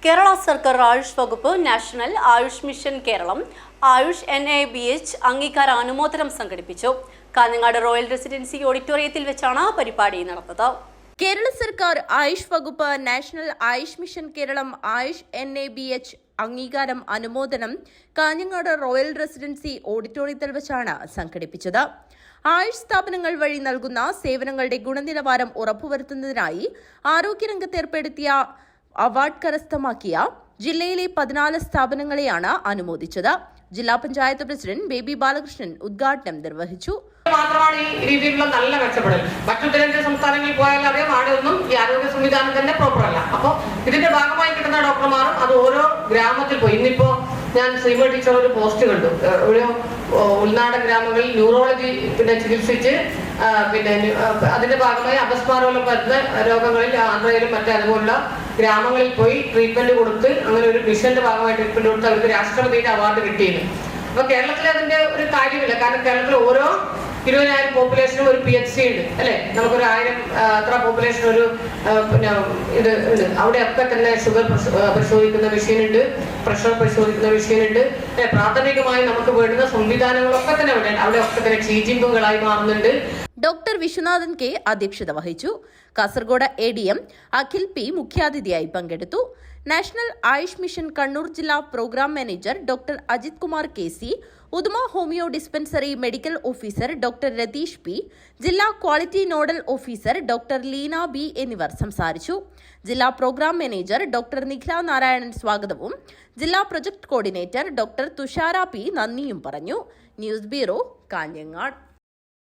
കേരള സർക്കാർ ആയുഷ് വകുപ്പ് national Ayush mission Keralam Ayush NABH അംഗീകാര അനുമോദനം സംഘടിപ്പിച്ചു. കാഞ്ഞങ്ങാട് റോയൽ റെസിഡൻസി ഓഡിറ്റോറിയത്തിൽ വെച്ചാണ് പരിപാടി നടന്നത്. കേരള സർക്കാർ ആയുഷ് വകുപ്പ് national Ayush mission Keralam Ayush NABH അംഗീകാരം അനുമോദനം കാഞ്ഞങ്ങാട് റോയൽ റെസിഡൻസി ഓഡിറ്റോറിയത്തിൽ വെച്ചാണ് സംഘടിപ്പിച്ചത്. ആയുഷ് സ്ഥാപനങ്ങൾ വഴി നൽകുന്ന സേവനങ്ങളുടെ ഗുണനിലവാരം ഉറപ്പുവരുത്തുന്നതിനായി ആരോഗ്യരംഗത്ത് ഏർപ്പെടുത്തിയ അവാർഡ് കരസ്ഥമാക്കിയ ജില്ലയിലെ 14 സ്ഥാപനങ്ങളെയാണ് അനുമോദിച്ചത്. ജില്ലാ പഞ്ചായത്ത് പ്രസിഡന്റ് ബേബി ബാലകൃഷ്ണൻ ഉദ്ഘാടനം നിർവഹിച്ചു. മാത്രമാണ് ഈ രീതിയിലുള്ള നല്ല മെച്ചപ്പെടൽ. മറ്റു ഉത്തരേന്ത്യ സംസ്ഥാനങ്ങളിൽ പോയാൽ അറിയാം, ആടെയൊന്നും ഈ ആരോഗ്യ സംവിധാനം തന്നെ പ്രോപ്പർ അല്ല. അപ്പോൾ ഇതിന്റെ ഭാഗമായി കിട്ടുന്ന ഡോക്ടർമാരും അത് ഓരോ ഗ്രാമത്തിൽ പോയി. ഇന്നിപ്പോ ഞാൻ ശ്രീമ ടീച്ചർ ഒരു പോസ്റ്റ് കണ്ടു. ഒരു ഉൾനാടൻ ഗ്രാമങ്ങളിൽ ന്യൂറോളജി ചികിത്സിച്ച് അതിന്റെ ഭാഗമായി അപസ്മാരം വരുന്ന രോഗങ്ങളിൽ ആന്ധ്രയിലും അതുപോലുള്ള ഗ്രാമങ്ങളിൽ പോയി ട്രീറ്റ്മെന്റ് കൊടുത്ത് അങ്ങനെ ഒരു മിഷന്റെ ഭാഗമായി ട്രീറ്റ്മെന്റ് കൊടുത്ത് അവർക്ക് രാഷ്ട്രപതിയുടെ അവാർഡ് കിട്ടിയിരുന്നു. അപ്പൊ കേരളത്തിൽ അതിന്റെ ഒരു കാര്യമില്ല. കാരണം കേരളത്തിൽ ഓരോ 20,000 പോപ്പുലേഷനും ഒരു PHC ഉണ്ട് അല്ലെ. നമുക്കൊരു 1000 അത്ര പോപ്പുലേഷൻ ഒരു ഇത് ഉണ്ട്. അവിടെയൊക്കെ തന്നെ ഷുഗർ പരിശോധിക്കുന്ന മെഷീൻ ഉണ്ട്, പ്രഷർ പരിശോധിക്കുന്ന മെഷീൻ ഉണ്ട്. പ്രാഥമികമായി നമുക്ക് വേണ്ടുന്ന സംവിധാനങ്ങളൊക്കെ തന്നെ അവിടെയൊക്കെ തന്നെ ചീജിമ്പുകളായി മാറുന്നുണ്ട്. ഡോക്ടർ വിശ്വനാഥൻ K അധ്യക്ഷത വഹിച്ചു. കാസർഗോഡ് ADM അഖിൽ P മുഖ്യാതിഥിയായി പങ്കെടുത്തു. നാഷണൽ ആയുഷ് മിഷൻ കണ്ണൂർ ജില്ലാ programme manager doctor Ajith Kumar KC, Uduma homeo dispensary medical officer doctor Ratheesh P, ജില്ലാ quality nodal officer doctor Leena B എന്നിവർ സംസാരിച്ചു. ജില്ലാ programme manager doctor Nikhila Narayanan സ്വാഗതവും ജില്ലാ project coordinator doctor Thushara P നന്ദിയും പറഞ്ഞു. News bureau, Kanhangad.